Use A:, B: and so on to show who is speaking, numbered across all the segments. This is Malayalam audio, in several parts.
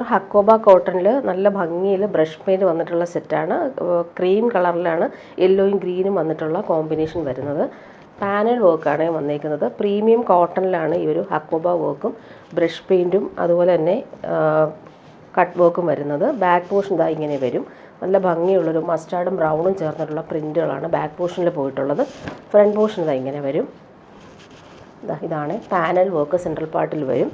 A: പ്യുവർ ഹക്കോബ കോട്ടണിൽ നല്ല ഭംഗിയിൽ ബ്രഷ് പെയിൻറ്റ് വന്നിട്ടുള്ള സെറ്റാണ്. ക്രീം കളറിലാണ് യെല്ലോയും ഗ്രീനും വന്നിട്ടുള്ള കോമ്പിനേഷൻ വരുന്നത്. പാനൽ വർക്കാണ് വന്നേക്കുന്നത്. പ്രീമിയം കോട്ടണിലാണ് ഈ ഒരു ഹക്കോബ വർക്കും ബ്രഷ് പെയിൻറ്റും അതുപോലെ തന്നെ കട്ട് വർക്കും വരുന്നത്. ബാക്ക് പോർഷൻ ഇതാ ഇങ്ങനെ വരും. നല്ല ഭംഗിയുള്ളൊരു മസ്റ്റാർഡും ബ്രൗണും ചേർന്നിട്ടുള്ള പ്രിൻറ്റുകളാണ് ബാക്ക് പോർഷനിൽ പോയിട്ടുള്ളത്. ഫ്രണ്ട് പോർഷൻ ഇതാ ഇങ്ങനെ വരും. ഇതാണ് പാനൽ വർക്ക് സെൻട്രൽ പാർട്ടിൽ വരും.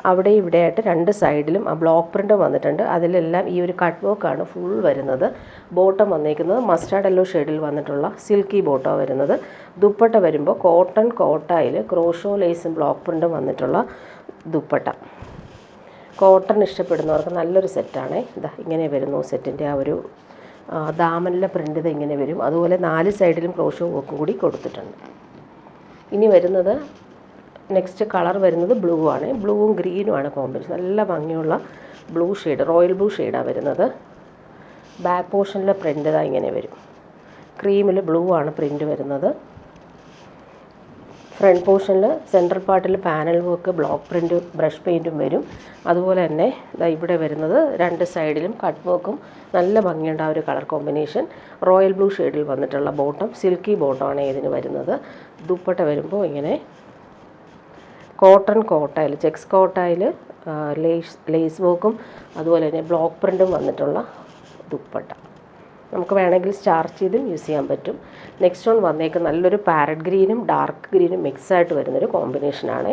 A: അവിടെ ഇവിടെയായിട്ട് രണ്ട് സൈഡിലും ആ ബ്ലോക്ക് പ്രിൻ്റ് വന്നിട്ടുണ്ട്. അതിലെല്ലാം ഈ ഒരു കട്ട് വർക്കാണ് ഫുൾ വരുന്നത്. ബോട്ടം വന്നേക്കുന്നത് മസ്റ്റാർഡ് യെല്ലോ ഷെയ്ഡിൽ വന്നിട്ടുള്ള സിൽക്കി ബോട്ടം വരുന്നത്. ദുപ്പട്ട വരുമ്പോൾ കോട്ടൺ കോട്ടായിൽ ക്രോഷോ ലേസും ബ്ലോക്ക് പ്രിൻ്റും വന്നിട്ടുള്ള ദുപ്പട്ട. കോട്ടൺ ഇഷ്ടപ്പെടുന്നവർക്ക് നല്ലൊരു സെറ്റാണ്. ഇങ്ങനെ വരുന്നു സെറ്റിൻ്റെ ആ ഒരു ദാമനിലെ പ്രിൻ്റ് ഇത് ഇങ്ങനെ വരും. അതുപോലെ 4 സൈഡിലും ക്രോഷോ വർക്കും കൂടി കൊടുത്തിട്ടുണ്ട്. ഇനി വരുന്നത് നെക്സ്റ്റ് കളർ വരുന്നത് ബ്ലൂ ആണ്. ബ്ലൂവും ഗ്രീനും ആണ് കോമ്പിനേഷൻ. നല്ല ഭംഗിയുള്ള ബ്ലൂ ഷെയ്ഡ്, റോയൽ ബ്ലൂ ഷെയ്ഡാണ് വരുന്നത്. ബാക്ക് പോർഷനിലെ പ്രിൻ്റ് ഇതാ ഇങ്ങനെ വരും. ക്രീമിൽ ബ്ലൂ ആണ് പ്രിൻ്റ് വരുന്നത്. ഫ്രണ്ട് പോർഷനിൽ സെൻട്രൽ പാർട്ടിൽ panel work block print brush പെയിൻറ്റും വരും. അതുപോലെ തന്നെ ഇവിടെ വരുന്നത് രണ്ട് സൈഡിലും കട്ട് വർക്കും നല്ല ഭംഗിയുണ്ട് ആ ഒരു കളർ കോമ്പിനേഷൻ. റോയൽ ബ്ലൂ ഷെയ്ഡിൽ വന്നിട്ടുള്ള ബോട്ടം, സിൽക്കി ബോട്ടമാണ് ഇതിന് വരുന്നത്. ദുപ്പട്ട വരുമ്പോൾ ഇങ്ങനെ കോട്ടൺ കോട്ടായിൽ ചെക്സ് കോട്ടായിൽ ലേസ് വർക്കും അതുപോലെ തന്നെ ബ്ലോക്ക് പ്രിൻറ്റും വന്നിട്ടുള്ള ദുപ്പട്ട. നമുക്ക് വേണമെങ്കിൽ സ്റ്റാർച്ച് ചെയ്തും യൂസ് ചെയ്യാൻ പറ്റും. നെക്സ്റ്റ് വൺ വന്നേക്ക് നല്ലൊരു പാരറ്റ് ഗ്രീനും ഡാർക്ക് ഗ്രീനും മിക്സായിട്ട് വരുന്നൊരു കോമ്പിനേഷനാണ്.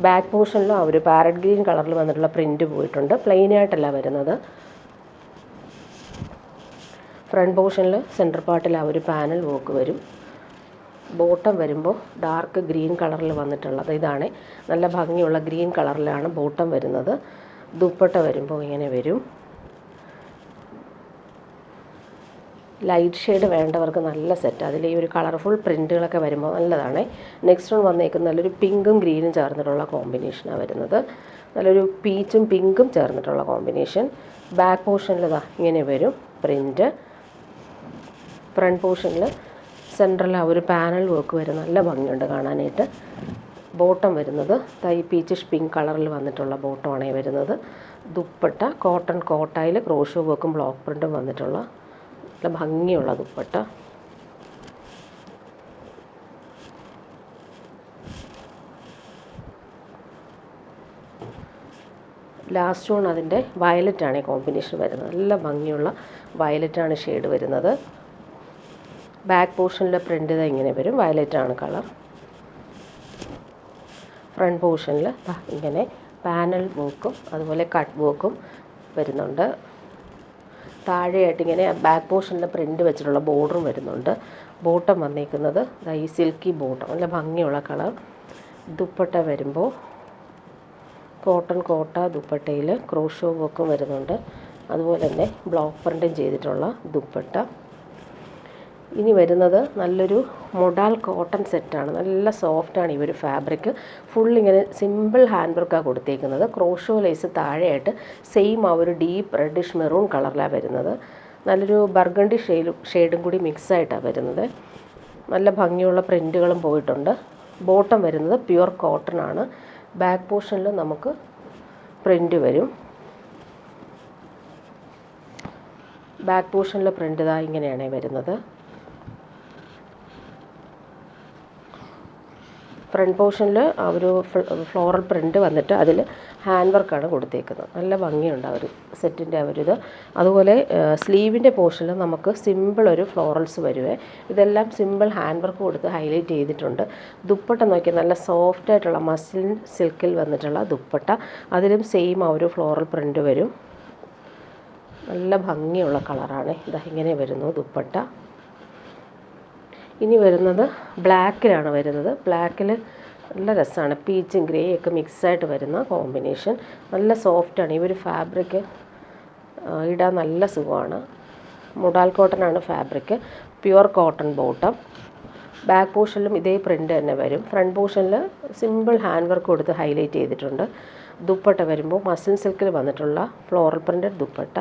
A: ബാക്ക് പോർഷനിൽ ആ ഒരു പാരറ്റ് ഗ്രീൻ കളറിൽ വന്നിട്ടുള്ള പ്രിൻറ്റ് പോയിട്ടുണ്ട്. പ്ലെയിനായിട്ടല്ല വരുന്നത്. ഫ്രണ്ട് പോർഷനിൽ സെൻറ്റർ പാർട്ടിൽ ആ ഒരു പാനൽ വർക്ക് വരും. ബോട്ടം വരുമ്പോൾ ഡാർക്ക് ഗ്രീൻ കളറിൽ വന്നിട്ടുള്ളത് ഇതാണ്. നല്ല ഭംഗിയുള്ള ഗ്രീൻ കളറിലാണ് ബോട്ടം വരുന്നത്. ദുപ്പട്ട വരുമ്പോൾ ഇങ്ങനെ വരും. ലൈറ്റ് ഷെയ്ഡ് വേണ്ടവർക്ക് നല്ല സെറ്റ്. അതിൽ ഈ ഒരു കളർഫുൾ പ്രിൻറ്റുകളൊക്കെ വരുമ്പോൾ നല്ലതാണ്. നെക്സ്റ്റ് വൺ വന്നേക്കുന്നത് നല്ലൊരു പിങ്കും ഗ്രീനും ചേർന്നിട്ടുള്ള കോമ്പിനേഷനാണ് വരുന്നത്. നല്ലൊരു പീച്ചും പിങ്കും ചേർന്നിട്ടുള്ള കോമ്പിനേഷൻ. ബാക്ക് പോർഷനിൽ ഇതാ ഇങ്ങനെ വരും പ്രിൻറ്റ്. ഫ്രണ്ട് പോർഷനിൽ സെൻട്രൽ ആ ഒരു പാനൽ വർക്ക് വരും. നല്ല ഭംഗിയുണ്ട് കാണാനായിട്ട്. ബോട്ടം വരുന്നത് പീച്ചിഷ് പിങ്ക് കളറിൽ വന്നിട്ടുള്ള ബോട്ടമാണ് വരുന്നത്. ദുപ്പട്ട കോട്ടൺ കോട്ടായിൽ ക്രോഷോ വർക്കും ബ്ലോക്ക് പ്രിൻറ്റും വന്നിട്ടുള്ള നല്ല ഭംഗിയുള്ള ദുപ്പട്ട. ലാസ്റ്റ് വൺ അതിൻ്റെ വയലറ്റാണ് ഈ കോമ്പിനേഷൻ വരുന്നത്. നല്ല ഭംഗിയുള്ള വയലറ്റാണ് ഷെയ്ഡ് വരുന്നത്. ബാക്ക് പോർഷനിലെ പ്രിൻ്റ് ഇതാ ഇങ്ങനെ വരും. വയലറ്റാണ് കളർ. ഫ്രണ്ട് പോർഷനിൽ ഇങ്ങനെ പാനൽ വർക്കും അതുപോലെ കട്ട് വർക്കും വരുന്നുണ്ട്. താഴെയായിട്ട് ഇങ്ങനെ ബാക്ക് പോർഷനിലെ പ്രിൻ്റ് വെച്ചിട്ടുള്ള ബോർഡറും വരുന്നുണ്ട്. ബോട്ടം വന്നേക്കുന്നത് ഈ സിൽക്കി ബോട്ടം, നല്ല ഭംഗിയുള്ള കളർ. ദുപ്പട്ട വരുമ്പോൾ കോട്ടൺ കോട്ട ദുപ്പട്ടയിൽ ക്രോഷോ വർക്കും വരുന്നുണ്ട്. അതുപോലെ തന്നെ ബ്ലോക്ക് പ്രിൻറ്റും ചെയ്തിട്ടുള്ള ദുപ്പട്ട. ഇനി വരുന്നത് നല്ലൊരു മൊഡാൽ കോട്ടൺ സെറ്റാണ്. നല്ല സോഫ്റ്റാണ് ഈ ഒരു ഫാബ്രിക്. ഫുള്ളിങ്ങനെ സിമ്പിൾ ഹാൻഡ് വർക്കാണ് കൊടുത്തേക്കുന്നത്. ക്രോഷോ ലേസ് താഴെയായിട്ട് സെയിം ആ ഒരു ഡീപ്പ് റെഡിഷ് മെറൂൺ കളറിലാണ് വരുന്നത്. നല്ലൊരു ബർഗണ്ടി ഷെയ്ഡും കൂടി മിക്സായിട്ടാണ് വരുന്നത്. നല്ല ഭംഗിയുള്ള പ്രിൻറ്റുകളും പോയിട്ടുണ്ട്. ബോട്ടം വരുന്നത് പ്യുവർ കോട്ടൺ ആണ്. ബാക്ക് പോർഷനിൽ നമുക്ക് പ്രിൻറ്റ് വരും. ബാക്ക് പോർഷനിലെ പ്രിൻ്റ് ഇതാ ഇങ്ങനെയാണ് വരുന്നത്. ഫ്രണ്ട് പോർഷനിൽ ആ ഒരു ഫ്ലോറൽ പ്രിൻ്റ് വന്നിട്ട് അതിൽ ഹാൻഡ് വർക്കാണ് കൊടുത്തേക്കുന്നത്. നല്ല ഭംഗിയുണ്ട് ആ ഒരു സെറ്റിൻ്റെ ആ ഒരു ഇത്. അതുപോലെ സ്ലീവിൻ്റെ പോർഷനിൽ നമുക്ക് സിമ്പിൾ ഒരു ഫ്ലോറൽസ് വരുവേ. ഇതെല്ലാം സിമ്പിൾ ഹാൻഡ് വർക്ക് കൊടുത്ത് ഹൈലൈറ്റ് ചെയ്തിട്ടുണ്ട്. ദുപ്പട്ട നോക്കിയാൽ നല്ല സോഫ്റ്റായിട്ടുള്ള മസ്ലിൻ സിൽക്കിൽ വന്നിട്ടുള്ള ദുപ്പട്ട. അതിലും സെയിം ആ ഒരു ഫ്ലോറൽ പ്രിൻ്റ് വരും. നല്ല ഭംഗിയുള്ള കളറാണ്. ഇതാ ഇങ്ങനെ വരുന്നു ദുപ്പട്ട. ഇനി വരുന്നത് ബ്ലാക്കിലാണ് വരുന്നത്. ബ്ലാക്കിൽ നല്ല രസമാണ്. പീച്ചും ഗ്രേ ഒക്കെ മിക്സായിട്ട് വരുന്ന കോമ്പിനേഷൻ. നല്ല സോഫ്റ്റാണ് ഈ ഒരു ഫാബ്രിക്. ഇടാൻ നല്ല സുഖമാണ്. മുഡാൽ കോട്ടനാണ് fabric. Pure cotton bottom. Back പോർഷനിലും ഇതേ പ്രിൻ്റ് തന്നെ വരും. ഫ്രണ്ട് പോർഷനിൽ സിമ്പിൾ ഹാൻഡ് വർക്ക് കൊടുത്ത് ഹൈലൈറ്റ് ചെയ്തിട്ടുണ്ട്. ദുപ്പട്ട വരുമ്പോൾ മസിൽ സിൽക്കിൽ വന്നിട്ടുള്ള ഫ്ലോറൽ പ്രിൻറ്റഡ് ദുപ്പട്ട.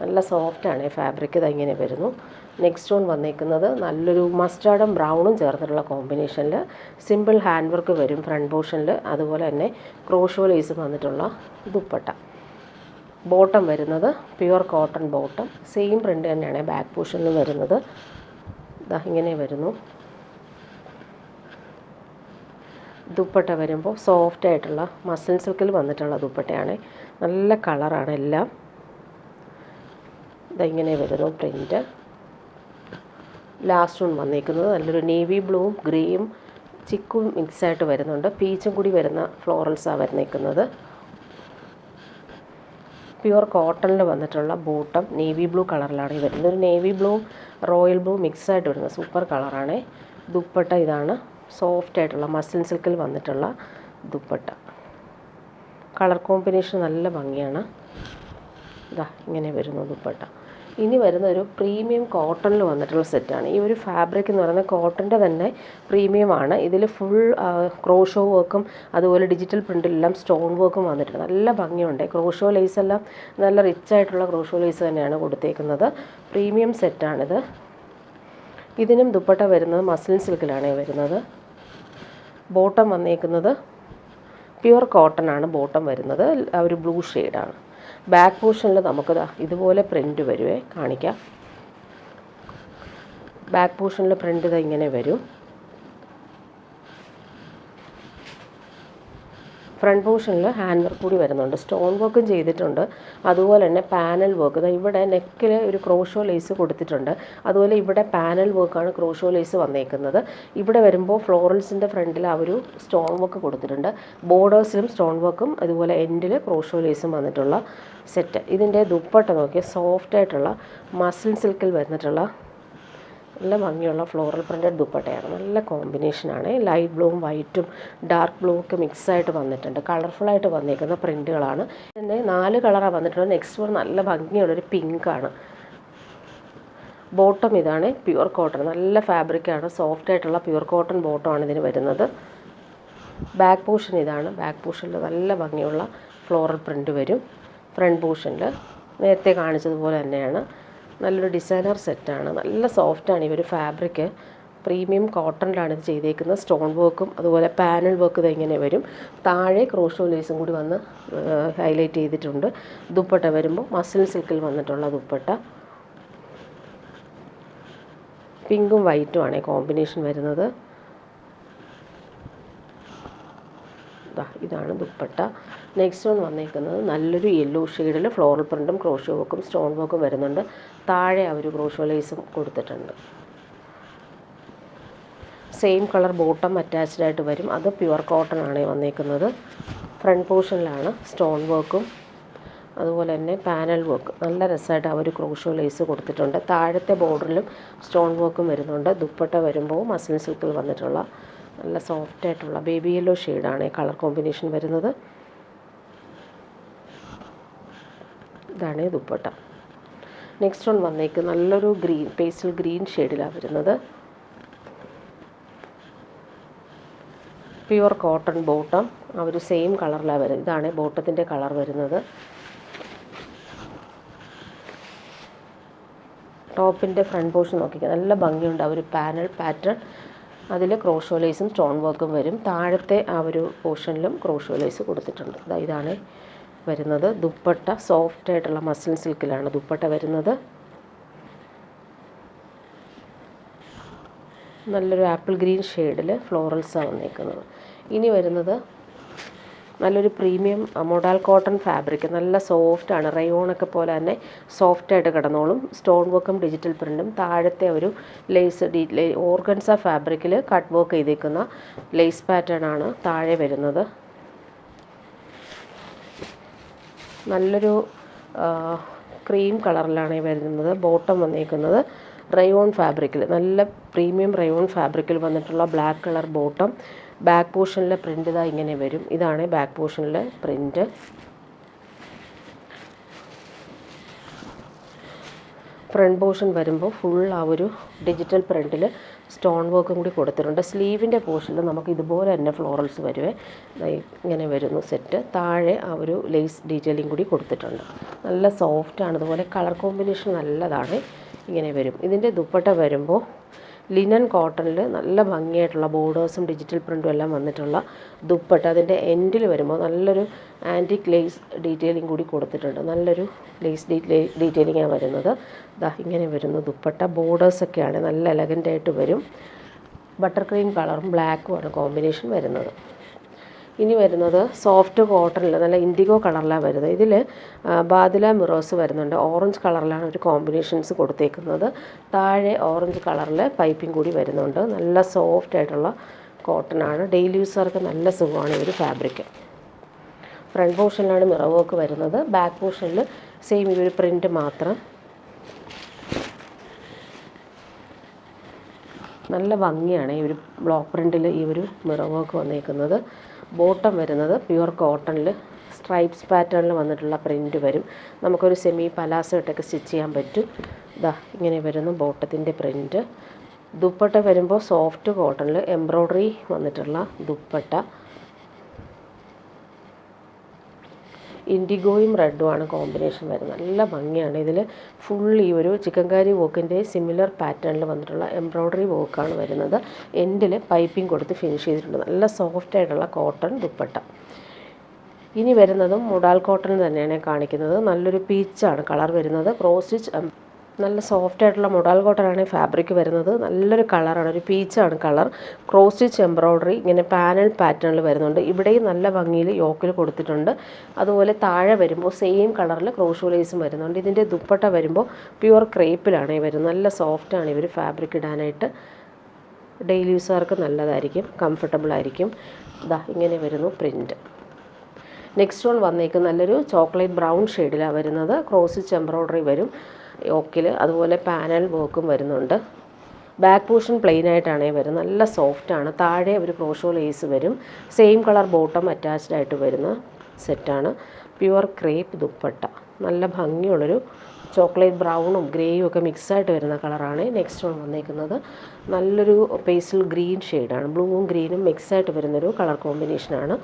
A: നല്ല സോഫ്റ്റാണ് ഫാബ്രിക്. ഇങ്ങനെ വരുന്നു. നെക്സ്റ്റ് വൺ വന്നേക്കുന്നത് നല്ലൊരു മസ്റ്റാർഡും ബ്രൗണും ചേർന്നിട്ടുള്ള കോമ്പിനേഷനിൽ സിമ്പിൾ ഹാൻഡ് വർക്ക് വരും ഫ്രണ്ട് പോർഷനിൽ. അതുപോലെ തന്നെ ക്രോഷോ ലേസും വന്നിട്ടുള്ള ദുപ്പട്ട. ബോട്ടം വരുന്നത് pure cotton bottom. Same print തന്നെയാണ് ബാക്ക് പോർഷനിൽ വരുന്നത്. ഇങ്ങനെ വരുന്നു. ദുപ്പട്ട വരുമ്പോൾ സോഫ്റ്റായിട്ടുള്ള മസിൽ സിൽക്കിൽ വന്നിട്ടുള്ള ദുപ്പട്ടയാണ്. നല്ല കളറാണ് എല്ലാം. ഇങ്ങനെ വരുന്നു പ്രിൻ്റ്. ലാസ്റ്റ് വൺ വന്നേക്കുന്നത് നല്ലൊരു നേവി ബ്ലൂവും ഗ്രേയും ചിക്കും മിക്സായിട്ട് വരുന്നുണ്ട്. പീച്ചും കൂടി വരുന്ന ഫ്ലോറൽസാണ് വരുന്നേക്കുന്നത്. പ്യുവർ കോട്ടണിൽ വന്നിട്ടുള്ള ബോട്ടം നേവി ബ്ലൂ കളറിലാണ് വരുന്നത്. ഒരു നേവി ബ്ലൂവും റോയൽ ബ്ലൂ മിക്സായിട്ട് വരുന്നത് സൂപ്പർ കളറാണ്. ദുപ്പട്ട ഇതാണ്. സോഫ്റ്റായിട്ടുള്ള മസിൽ സിൽക്കിൽ വന്നിട്ടുള്ള ദുപ്പട്ട. കളർ കോമ്പിനേഷൻ നല്ല ഭംഗിയാണ്. ഇങ്ങനെ വരുന്നു ദുപ്പട്ട. ഇനി വരുന്ന ഒരു പ്രീമിയം കോട്ടണിൽ വന്നിട്ടുള്ള സെറ്റാണ്. ഈ ഒരു ഫാബ്രിക് എന്ന് പറയുന്നത് കോട്ടൻ്റെ തന്നെ പ്രീമിയമാണ്. ഇതിൽ ഫുൾ ക്രോഷോ വർക്കും അതുപോലെ ഡിജിറ്റൽ പ്രിൻ്റിലെല്ലാം സ്റ്റോൺ വർക്കും വന്നിട്ടുണ്ട്. നല്ല ഭംഗിയുണ്ട്. ക്രോഷോ ലേസ് എല്ലാം നല്ല റിച്ച് ആയിട്ടുള്ള ക്രോഷോ ലേസ് തന്നെയാണ് കൊടുത്തേക്കുന്നത്. പ്രീമിയം സെറ്റാണിത്. ഇതിനും ദുപ്പട്ട വരുന്നത് മസ്ലിൻ സിൽക്കിലാണ് വരുന്നത്. ബോട്ടം വന്നേക്കുന്നത് പ്യുവർ കോട്ടൺ ആണ്. ബോട്ടം വരുന്നത് ഒരു ബ്ലൂ ഷെയ്ഡാണ്. ബാക്ക് പോർഷനിൽ നമുക്ക് ഇതുപോലെ പ്രിൻ്റ് വരുവേ, കാണിക്കാം. ബാക്ക് പോർഷനിൽ പ്രിൻ്റ് ഇങ്ങനെ വരും. ഫ്രണ്ട് പോർഷനിൽ ഹാൻഡ് വർക്ക് കൂടി വരുന്നുണ്ട്. സ്റ്റോൺ വർക്കും ചെയ്തിട്ടുണ്ട്. അതുപോലെ തന്നെ പാനൽ വർക്ക്. ഇവിടെ നെക്കിൽ ഒരു ക്രോഷോ ലേസ് കൊടുത്തിട്ടുണ്ട്. അതുപോലെ ഇവിടെ പാനൽ വർക്കാണ് ക്രോഷോ ലേസ് വന്നേക്കുന്നത്. ഇവിടെ വരുമ്പോൾ ഫ്ലോറൽസിൻ്റെ ഫ്രണ്ടിൽ ആ ഒരു സ്റ്റോൺ വർക്ക് കൊടുത്തിട്ടുണ്ട്. ബോർഡേഴ്സിലും സ്റ്റോൺ വർക്കും അതുപോലെ എൻഡിൽ ക്രോഷോ ലേസും വന്നിട്ടുള്ള സെറ്റ്. ഇതിൻ്റെ ദുപ്പട്ട നോക്കിയാൽ സോഫ്റ്റായിട്ടുള്ള മസിൽ സിൽക്കിൽ വന്നിട്ടുള്ള നല്ല ഭംഗിയുള്ള ഫ്ലോറൽ പ്രിൻ്റഡ് ദുപ്പട്ടയാണ്. നല്ല കോമ്പിനേഷനാണ്. ലൈറ്റ് ബ്ലൂവും വൈറ്റും ഡാർക്ക് ബ്ലൂ ഒക്കെ മിക്സായിട്ട് വന്നിട്ടുണ്ട്. കളർഫുള്ളായിട്ട് വന്നേക്കുന്ന പ്രിൻ്റുകളാണ്. പിന്നെ 4 കളറാണ് വന്നിട്ടുള്ളത്. നെക്സ്റ്റ് വൺ നല്ല ഭംഗിയുള്ളൊരു പിങ്കാണ്. ബോട്ടം ഇതാണ്. Pure cotton. നല്ല ഫാബ്രിക്കാണ്. സോഫ്റ്റായിട്ടുള്ള പ്യുവർ കോട്ടൺ ബോട്ടമാണ് ഇതിന് വരുന്നത്. ബാക്ക് പോർഷൻ ഇതാണ്. ബാക്ക് പോർഷനിൽ നല്ല ഭംഗിയുള്ള ഫ്ലോറൽ പ്രിൻ്റ് വരും. ഫ്രണ്ട് പോർഷനിൽ നേരത്തെ കാണിച്ചതുപോലെ തന്നെയാണ്. നല്ലൊരു ഡിസൈനർ സെറ്റാണ്. നല്ല സോഫ്റ്റാണ് ഈ ഒരു ഫാബ്രിക്. പ്രീമിയം കോട്ടണിലാണ് ഇത് ചെയ്തേക്കുന്നത്. സ്റ്റോൺ വർക്കും അതുപോലെ പാനൽ വർക്ക് ഇങ്ങനെ വരും. താഴെ ക്രോഷോ ലേസും കൂടി വന്ന് ഹൈലൈറ്റ് ചെയ്തിട്ടുണ്ട്. ദുപ്പട്ട വരുമ്പോൾ മസിൽ സിൽക്കിൽ വന്നിട്ടുള്ള ദുപ്പട്ട. പിങ്കും വൈറ്റുമാണ് കോമ്പിനേഷൻ വരുന്നത്. ഇതാണ് ദുപ്പട്ട. നെക്സ്റ്റ് വൺ വന്നേക്കുന്നത് നല്ലൊരു യെല്ലോ ഷെയ്ഡിൽ ഫ്ലോറൽ പ്രിൻറ്റും ക്രോഷോ വർക്കും സ്റ്റോൺ വർക്കും വരുന്നുണ്ട്. താഴെ ആ ഒരു ക്രോഷോ ലേസും കൊടുത്തിട്ടുണ്ട്. സെയിം കളർ ബോട്ടം അറ്റാച്ച്ഡ് ആയിട്ട് വരും. അത് പ്യുവർ കോട്ടൺ ആണ് വന്നേക്കുന്നത്. ഫ്രണ്ട് പോർഷനിലാണ് സ്റ്റോൺ വർക്കും അതുപോലെ തന്നെ പാനൽ വർക്ക്. നല്ല രസമായിട്ട് ആ ഒരു ക്രോഷോ ലേസ് കൊടുത്തിട്ടുണ്ട്. താഴത്തെ ബോർഡറിലും സ്റ്റോൺ വർക്കും വരുന്നുണ്ട്. ദുപ്പട്ട വരുമ്പോൾ മസ്ലിൻ സിൽക്കിൽ വന്നിട്ടുള്ള നല്ല സോഫ്റ്റായിട്ടുള്ള ബേബി യെല്ലോ ഷെയ്ഡാണ് കളർ കോമ്പിനേഷൻ വരുന്നത്. ഇതാണ് ദുപ്പട്ട. നെക്സ്റ്റ് വൺ വന്നേക്ക് നല്ലൊരു ഗ്രീൻ പേസ്റ്റൽ ഗ്രീൻ ഷെയ്ഡിലാണ് വരുന്നത്. Pure cotton bottom. ആ ഒരു സെയിം കളറിലാണ് വരുന്നത്. ഇതാണ് ബോട്ടത്തിൻ്റെ കളർ വരുന്നത്. ടോപ്പിൻ്റെ ഫ്രണ്ട് പോർഷൻ നോക്കിക്കുക. നല്ല ഭംഗിയുണ്ട്. ആ ഒരു പാനൽ പാറ്റേൺ. അതിൽ ക്രോഷോ ലേസും സ്റ്റോൺ വർക്കും വരും. താഴത്തെ ആ ഒരു പോർഷനിലും ക്രോഷോ ലേസ് കൊടുത്തിട്ടുണ്ട്. ഇതാണ് വരുന്നത്. ദുപ്പട്ട സോഫ്റ്റായിട്ടുള്ള മസ്ലിൻ സിൽക്കിലാണ് ദുപ്പട്ട വരുന്നത്. നല്ലൊരു ആപ്പിൾ ഗ്രീൻ ഷെയ്ഡിൽ ഫ്ലോറൽസാണ് വന്നേക്കുന്നത്. ഇനി വരുന്നത് നല്ലൊരു പ്രീമിയം മൊഡാൽ കോട്ടൺ ഫാബ്രിക്. നല്ല സോഫ്റ്റാണ്. റയോണൊക്കെ പോലെ തന്നെ സോഫ്റ്റായിട്ട് കിടന്നോളും. സ്റ്റോൺ വർക്കും ഡിജിറ്റൽ പ്രിൻറ്റും. താഴത്തെ ഒരു ലേസ് ഓർഗൻസ ഫാബ്രിക്കിൽ കട്ട് വർക്ക് ചെയ്തേക്കുന്ന ലേസ് പാറ്റേൺ ആണ് താഴെ വരുന്നത്. നല്ലൊരു ക്രീം കളറിലാണ് വരുന്നത്. ബോട്ടം വന്നേക്കുന്നത് റയോൺ ഫാബ്രിക്കിൽ, നല്ല പ്രീമിയം റയോൺ ഫാബ്രിക്കിൽ വന്നിട്ടുള്ള ബ്ലാക്ക് കളർ ബോട്ടം. ബാക്ക് പോർഷനിലെ പ്രിൻ്റ് ഇതാ ഇങ്ങനെ വരും. ഇതാണ് ബാക്ക് പോർഷനിലെ പ്രിൻ്റ്. ഫ്രണ്ട് പോർഷൻ വരുമ്പോൾ ഫുൾ ആ ഒരു ഡിജിറ്റൽ പ്രിൻറ്റിൽ സ്റ്റോൺ വർക്കും കൂടി കൊടുത്തിട്ടുണ്ട്. സ്ലീവിൻ്റെ പോർഷനിൽ നമുക്ക് ഇതുപോലെ തന്നെ ഫ്ലോറൽസ് വരുവേ. ഇങ്ങനെ വരുന്നു സെറ്റ്. താഴെ ആ ഒരു ലേസ് ഡീറ്റെയിലിംഗ് കൂടി കൊടുത്തിട്ടുണ്ട്. നല്ല സോഫ്റ്റാണ്. അതുപോലെ കളർ കോമ്പിനേഷൻ നല്ലതാണ്. ഇങ്ങനെ വരും. ഇതിൻ്റെ ദുപ്പട്ട വരുമ്പോൾ ലിനൻ കോട്ടണിൽ നല്ല ഭംഗിയായിട്ടുള്ള ബോർഡേഴ്സും ഡിജിറ്റൽ പ്രിൻറ്റും എല്ലാം വന്നിട്ടുള്ള ദുപ്പട്ട. അതിൻ്റെ എൻഡിൽ വരുമ്പോൾ നല്ലൊരു ആൻറ്റിക് ലേസ് ഡീറ്റെയിലിംഗ് കൂടി കൊടുത്തിട്ടുണ്ട്. നല്ലൊരു ലേസ് ഡീറ്റെയിലിംഗാണ് വരുന്നത്. ഇങ്ങനെ വരുന്നു ദുപ്പട്ട. ബോർഡേഴ്സൊക്കെയാണ് നല്ല എലഗൻ്റായിട്ട് വരും. ബട്ടർ ക്രീം കളറും ബ്ലാക്കുമാണ് കോമ്പിനേഷൻ വരുന്നത്. ഇനി വരുന്നത് സോഫ്റ്റ് കോട്ടണിൽ നല്ല ഇൻഡിഗോ കളറിലാണ് വരുന്നത്. ഇതിൽ ബാദില മിറോസ് വരുന്നുണ്ട്. ഓറഞ്ച് കളറിലാണ് ഒരു കോമ്പിനേഷൻസ് കൊടുത്തേക്കുന്നത്. താഴെ ഓറഞ്ച് കളറിൽ പൈപ്പിംഗ് കൂടി വരുന്നുണ്ട്. നല്ല സോഫ്റ്റ് ആയിട്ടുള്ള കോട്ടനാണ്. ഡെയിലി യൂസർക്ക് നല്ല സുഖമാണ് ഈ ഒരു ഫാബ്രിക്. ഫ്രണ്ട് പോർഷനിലാണ് മിറർ വർക്ക് വരുന്നത്. ബാക്ക് പോർഷനിൽ സെയിം ഈ ഒരു പ്രിൻറ്റ് മാത്രം. നല്ല ഭംഗിയാണ് ഈ ഒരു ബ്ലോക്ക് പ്രിൻറ്റിൽ ഈ ഒരു മിറർ വർക്ക് വന്നേക്കുന്നത്. ബോട്ടം വരുന്നത് പ്യുവർ കോട്ടണിൽ സ്ട്രൈപ്സ് പാറ്റേണിൽ വന്നിട്ടുള്ള പ്രിൻറ്റ് വരും. നമുക്കൊരു സെമി പലാസോ ഇട്ടൊക്കെ സ്റ്റിച്ച് ചെയ്യാൻ പറ്റും. ഇങ്ങനെ വരുന്നു ബോട്ടത്തിൻ്റെ പ്രിൻറ്റ്. ദുപ്പട്ട വരുമ്പോൾ സോഫ്റ്റ് കോട്ടണിൽ എംബ്രോയ്ഡറി വന്നിട്ടുള്ള ദുപ്പട്ട. ഇൻഡിഗോയും റെഡുമാണ് കോമ്പിനേഷൻ വരുന്നത്. നല്ല ഭംഗിയാണ്. ഇതിൽ ഫുൾ ഈ ഒരു ചിക്കൻകാരി വോക്കിൻ്റെ സിമിലർ പാറ്റേണിൽ വന്നിട്ടുള്ള എംബ്രോയ്ഡറി വർക്കാണ് വരുന്നത്. എൻഡിൽ പൈപ്പിംഗ് കൊടുത്ത് ഫിനിഷ് ചെയ്തിട്ടുണ്ട്. നല്ല സോഫ്റ്റ് ആയിട്ടുള്ള കോട്ടൺ ദുപ്പട്ട. ഇനി വരുന്നതും മുഡാൽ കോട്ടൺ തന്നെയാണ് കാണിക്കുന്നത്. നല്ലൊരു പീച്ചാണ് കളർ വരുന്നത്. ക്രോസ് സ്റ്റിച്ച് നല്ല സോഫ്റ്റ് ആയിട്ടുള്ള മുഡാൽ കോട്ടനാണ് ഫാബ്രിക് വരുന്നത്. നല്ലൊരു കളറാണ്. ഒരു പീച്ചാണ് കളർ. ക്രോസ് സ്റ്റിച്ച് എംബ്രോയ്ഡറി ഇങ്ങനെ പാനൽ പാറ്റേണിൽ വരുന്നുണ്ട്. ഇവിടെയും നല്ല ഭംഗിയിൽ യോക്കിൽ കൊടുത്തിട്ടുണ്ട്. അതുപോലെ താഴെ വരുമ്പോൾ സെയിം കളറിൽ ക്രോഷോ ലേസും വരുന്നുണ്ട്. ഇതിൻ്റെ ദുപ്പട്ട വരുമ്പോൾ പ്യുവർ ക്രേപ്പിലാണ് വരുന്നത്. നല്ല സോഫ്റ്റാണ് ഇവർ ഫാബ്രിക് ഇടാനായിട്ട്. ഡെയിലി യൂസുകാർക്ക് നല്ലതായിരിക്കും, കംഫർട്ടബിൾ ആയിരിക്കും. ഇങ്ങനെ വരുന്നു പ്രിൻറ്റ്. നെക്സ്റ്റ് വൺ വന്നേക്കും നല്ലൊരു ചോക്ലേറ്റ് ബ്രൗൺ ഷെയ്ഡിലാണ് വരുന്നത്. ക്രോസ് സ്റ്റിച്ച് എംബ്രോയ്ഡറി വരും യോക്കിൽ. അതുപോലെ പാനൽ വർക്കും വരുന്നുണ്ട്. ബാക്ക് പോർഷൻ പ്ലെയിൻ ആയിട്ടാണ് വരുന്നത്. നല്ല സോഫ്റ്റാണ്. താഴെ ഒരു ക്രോഷോ ലേസ് വരും. സെയിം കളർ ബോട്ടം അറ്റാച്ച്ഡ് ആയിട്ട് വരുന്ന സെറ്റാണ്. Pure crepe dupatta. നല്ല ഭംഗിയുള്ളൊരു ചോക്ലേറ്റ് ബ്രൗണും ഗ്രേയും ഒക്കെ മിക്സായിട്ട് വരുന്ന കളറാണ്. നെക്സ്റ്റ് വൺ വന്നേക്കുന്നത് നല്ലൊരു പേസ്റ്റൽ ഗ്രീൻ ഷെയ്ഡാണ്. ബ്ലൂവും ഗ്രീനും മിക്സായിട്ട് വരുന്നൊരു കളർ കോമ്പിനേഷനാണ്.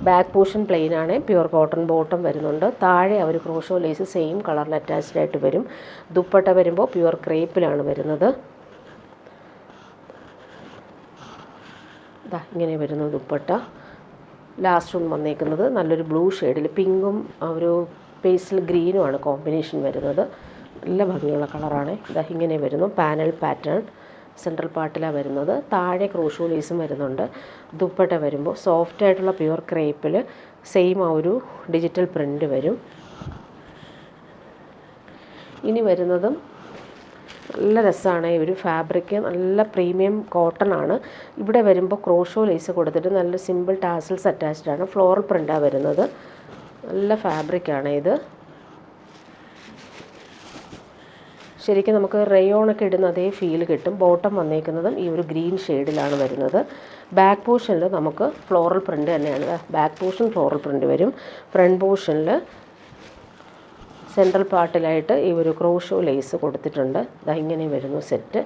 A: ബാക്ക് പോർഷൻ പ്ലെയിൻ ആണ്. പ്യുവർ കോട്ടൺ ബോട്ടം വരുന്നുണ്ട്. താഴെ അവർ ക്രോഷോ ലേസ് സെയിം കളറിൽ അറ്റാച്ച്ഡ് ആയിട്ട് വരും. ദുപ്പട്ട വരുമ്പോൾ പ്യുവർ ക്രേപ്പിലാണ് വരുന്നത്. ഇങ്ങനെ വരുന്നു ദുപ്പട്ട. ലാസ്റ്റ് വൺ വന്നേക്കുന്നത് നല്ലൊരു ബ്ലൂ ഷെയ്ഡിൽ പിങ്കും ഒരു പേസ്റ്റൽ ഗ്രീനുമാണ് കോമ്പിനേഷൻ വരുന്നത്. നല്ല ഭംഗിയുള്ള കളറാണ്. ഇങ്ങനെ വരുന്നു പാനൽ പാറ്റേൺ. സെൻട്രൽ പാർട്ടിലാണ് വരുന്നത്. താഴെ ക്രോഷോ ലേസും വരുന്നുണ്ട്. ദുപ്പട്ട വരുമ്പോൾ സോഫ്റ്റ് ആയിട്ടുള്ള പ്യുവർ ക്രേപ്പിൽ സെയിം ആ ഒരു ഡിജിറ്റൽ പ്രിൻ്റ് വരും. ഇനി വരുന്നതും നല്ല രസമാണ് ഈ ഒരു ഫാബ്രിക്. നല്ല പ്രീമിയം കോട്ടൺ ആണ്. ഇവിടെ വരുമ്പോൾ ക്രോഷോ ലേസ് കൊടുത്തിട്ട് നല്ല സിമ്പിൾ ടാസൽസ് അറ്റാച്ച്ഡ് ആണ്. ഫ്ലോറൽ പ്രിൻ്റാണ് വരുന്നത്. നല്ല ഫാബ്രിക്കാണ് ഇത്. ശരിക്കും നമുക്ക് റയോണൊക്കെ ഇടുന്ന അതേ ഫീൽ കിട്ടും. ബോട്ടം വന്നേക്കുന്നതും ഈ ഒരു ഗ്രീൻ ഷെയ്ഡിലാണ് വരുന്നത്. ബാക്ക് പോർഷനിൽ നമുക്ക് ഫ്ലോറൽ പ്രിൻ്റ് തന്നെയാണ്. ബാക്ക് പോർഷൻ ഫ്ലോറൽ പ്രിൻ്റ് വരും. ഫ്രണ്ട് പോർഷനിൽ സെൻട്രൽ പാർട്ടിലായിട്ട് ഈ ഒരു ക്രോഷോ ലേസ് കൊടുത്തിട്ടുണ്ട്. ഇങ്ങനെ വരുന്നു സെറ്റ്.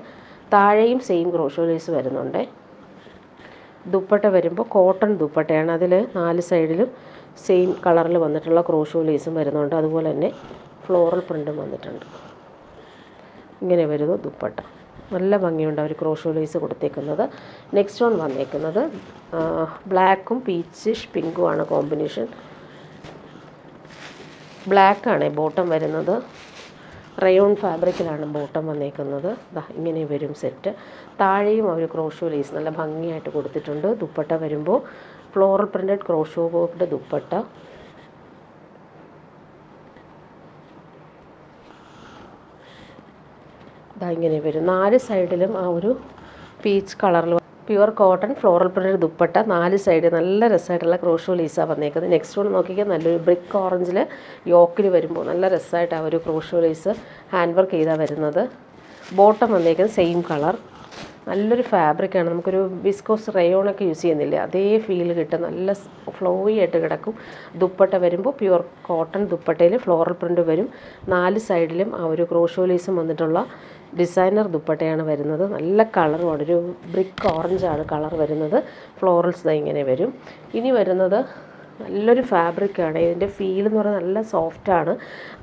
A: താഴെയും സെയിം ക്രോഷോ ലേസ് വരുന്നുണ്ട്. ദുപ്പട്ട വരുമ്പോൾ കോട്ടൺ ദുപ്പട്ടയാണ്. അതിൽ 4 സൈഡിലും സെയിം കളറിൽ വന്നിട്ടുള്ള ക്രോഷോ ലേസും വരുന്നുണ്ട്. അതുപോലെ തന്നെ ഫ്ലോറൽ പ്രിൻ്റും വന്നിട്ടുണ്ട്. ഇങ്ങനെ വരുന്നു ദുപ്പട്ട. നല്ല ഭംഗിയുണ്ട് അവർ ക്രോഷോ ലേസ് കൊടുത്തേക്കുന്നത്. നെക്സ്റ്റ് വൺ വന്നേക്കുന്നത് ബ്ലാക്കും പീച്ചിഷ് പിങ്കുമാണ് കോമ്പിനേഷൻ. ബ്ലാക്കാണ് ബോട്ടം വരുന്നത്. റയോൺ ഫാബ്രിക്കിലാണ് ബോട്ടം വന്നേക്കുന്നത്. ഇങ്ങനെ വരും സെറ്റ്. താഴെയും അവർ ക്രോഷോ ലേസ് നല്ല ഭംഗിയായിട്ട് കൊടുത്തിട്ടുണ്ട്. ദുപ്പട്ട വരുമ്പോൾ floral printed crochet worked dupatta. ഇങ്ങനെ വരും. 4 സൈഡിലും ആ ഒരു പീച്ച് കളറിൽ pure cotton floral print dupatta. 4 side നല്ല രസമായിട്ടുള്ള ക്രോഷോ ലേസാണ് വന്നേക്കുന്നത്. നെക്സ്റ്റ് വൺ നോക്കിയാൽ നല്ലൊരു ബ്രിക്ക് ഓറഞ്ചിൽ യോക്കിൽ വരുമ്പോൾ നല്ല രസമായിട്ട് ആ ഒരു ക്രോഷോ ലേസ് ഹാൻഡ് വർക്ക് ചെയ്താണ് വരുന്നത്. ബോട്ടം വന്നേക്കുന്നത് സെയിം കളർ. നല്ലൊരു ഫാബ്രിക്കാണ്. നമുക്കൊരു വിസ്കോസ് റയോണൊക്കെ യൂസ് ചെയ്യുന്നില്ലേ, അതേ ഫീൽ കിട്ടും. നല്ല ഫ്ലോയി ആയിട്ട് കിടക്കും. ദുപ്പട്ട വരുമ്പോൾ പ്യുവർ കോട്ടൺ ദുപ്പട്ടയിൽ ഫ്ലോറൽ പ്രിൻ്റ് വരും. 4 സൈഡിലും ആ ഒരു ക്രോഷോലീസും വന്നിട്ടുള്ള ഡിസൈനർ ദുപ്പട്ടയാണ് വരുന്നത്. നല്ല കളറുമാണ്, ഒരു ബ്രിക്ക് ഓറഞ്ചാണ് കളർ വരുന്നത്. ഫ്ലോറൽസ് ഇങ്ങനെ വരും. ഇനി വരുന്നത് നല്ലൊരു ഫാബ്രിക്കാണ്. ഇതിൻ്റെ ഫീൽ എന്ന് പറഞ്ഞാൽ നല്ല സോഫ്റ്റാണ്.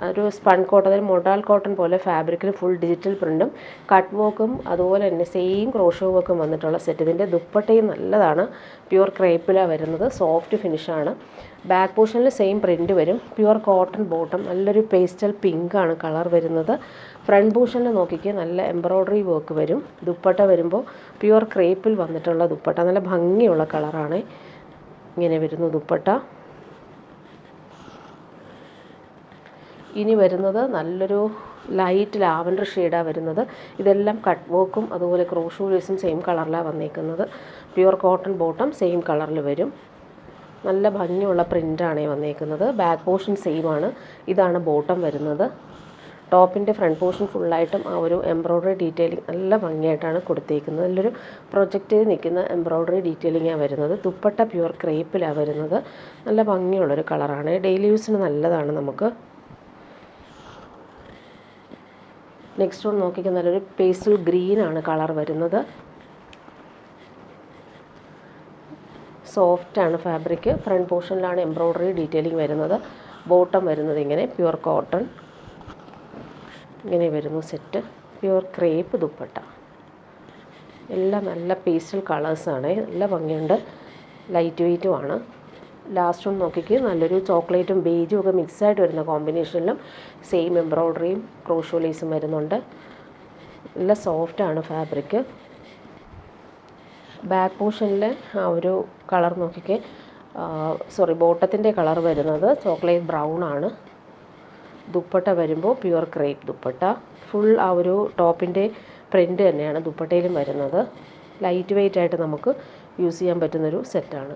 A: ഒരു സ്പൺ കോട്ടൺ, അതായത് മൊഡാൾ കോട്ടൺ പോലെ ഫാബ്രിക്കിൽ ഫുൾ ഡിജിറ്റൽ പ്രിൻറ്റും കട്ട് വർക്കും അതുപോലെ തന്നെ സെയിം ക്രോഷോ വർക്കും വന്നിട്ടുള്ള സെറ്റ്. ഇതിൻ്റെ ദുപ്പട്ടയും നല്ലതാണ്. പ്യുവർ ക്രേപ്പിലാണ് വരുന്നത്. സോഫ്റ്റ് ഫിനിഷാണ്. ബാക്ക് പോർഷനിൽ സെയിം പ്രിൻറ്റ് വരും. പ്യുവർ കോട്ടൺ ബോട്ടം, നല്ലൊരു പേസ്റ്റൽ പിങ്കാണ് കളർ വരുന്നത്. ഫ്രണ്ട് പോർഷനിൽ നോക്കിക്കുക, നല്ല എംബ്രോയ്ഡറി വർക്ക് വരും. ദുപ്പട്ട വരുമ്പോൾ പ്യുവർ ക്രേപ്പിൽ വന്നിട്ടുള്ള ദുപ്പട്ട, നല്ല ഭംഗിയുള്ള കളറാണ്. ഇങ്ങനെ വരുന്നു ദുപ്പട്ട. ഇനി വരുന്നത് നല്ലൊരു ലൈറ്റ് ലാവൻഡർ ഷെയ്ഡാണ് വരുന്നത്. ഇതെല്ലാം കട്ട് വർക്കും അതുപോലെ ക്രോഷോ ലേസും സെയിം കളറിലാണ് വന്നേക്കുന്നത്. പ്യുവർ കോട്ടൺ ബോട്ടം സെയിം കളറിൽ വരും. നല്ല ഭംഗിയുള്ള പ്രിൻ്റാണ് വന്നേക്കുന്നത്. ബാക്ക് പോർഷൻ സെയിം ആണ്. ഇതാണ് ബോട്ടം വരുന്നത്. ടോപ്പിൻ്റെ ഫ്രണ്ട് പോർഷൻ ഫുള്ളായിട്ടും ആ ഒരു എംബ്രോയ്ഡറി ഡീറ്റെയിലിംഗ് നല്ല ഭംഗിയായിട്ടാണ് കൊടുത്തേക്കുന്നത്. നല്ലൊരു പ്രൊജക്റ്റ് ചെയ്ത് നിൽക്കുന്ന എംബ്രോയ്ഡറി ഡീറ്റെയിലിംഗാണ് വരുന്നത്. ദുപ്പട്ട പ്യുവർ ക്രേപ്പിലാണ് വരുന്നത്. നല്ല ഭംഗിയുള്ളൊരു കളറാണ്. ഡെയിലി യൂസിന് നല്ലതാണ് നമുക്ക്. നെക്സ്റ്റ് ഒന്ന് നോക്കിക്കാൻ, നല്ലൊരു പേസ്റ്റൽ ഗ്രീനാണ് കളർ വരുന്നത്. സോഫ്റ്റാണ് ഫാബ്രിക്. ഫ്രണ്ട് പോർഷനിലാണ് എംബ്രോയ്ഡറി ഡീറ്റെയിലിംഗ് വരുന്നത്. ബോട്ടം വരുന്നത് ഇങ്ങനെ പ്യുവർ കോട്ടൺ. ഇങ്ങനെ വരുന്നു സെറ്റ്. Pure crepe dupatta. എല്ലാം നല്ല പേസ്റ്റൽ കളേഴ്സാണ്. നല്ല ഭംഗിയുണ്ട്. ലൈറ്റ് വെയ്റ്റുമാണ്. ലാസ്റ്റ് ഒന്ന് നോക്കിക്ക്, നല്ലൊരു ചോക്ലേറ്റും ബേജും ഒക്കെ മിക്സായിട്ട് വരുന്ന കോമ്പിനേഷനിലും സെയിം എംബ്രോയ്ഡറിയും ക്രോഷോ ലേസും വരുന്നുണ്ട്. നല്ല സോഫ്റ്റാണ് ഫാബ്രിക്. ബാക്ക് പോർഷനിൽ ആ ഒരു കളർ നോക്കിക്ക്, ബോട്ടത്തിൻ്റെ കളർ വരുന്നത് ചോക്ലേറ്റ് ബ്രൗൺ ആണ്. ദുപ്പട്ട വരുമ്പോൾ പ്യുവർ ക്രേപ്പ് ദുപ്പട്ട. ഫുൾ ആ ഒരു ടോപ്പിൻ്റെ പ്രിൻ്റ് തന്നെയാണ് ദുപ്പട്ടയിലും വരുന്നത്. ലൈറ്റ് വെയ്റ്റ് ആയിട്ട് നമുക്ക് യൂസ് ചെയ്യാൻ പറ്റുന്നൊരു സെറ്റാണ്.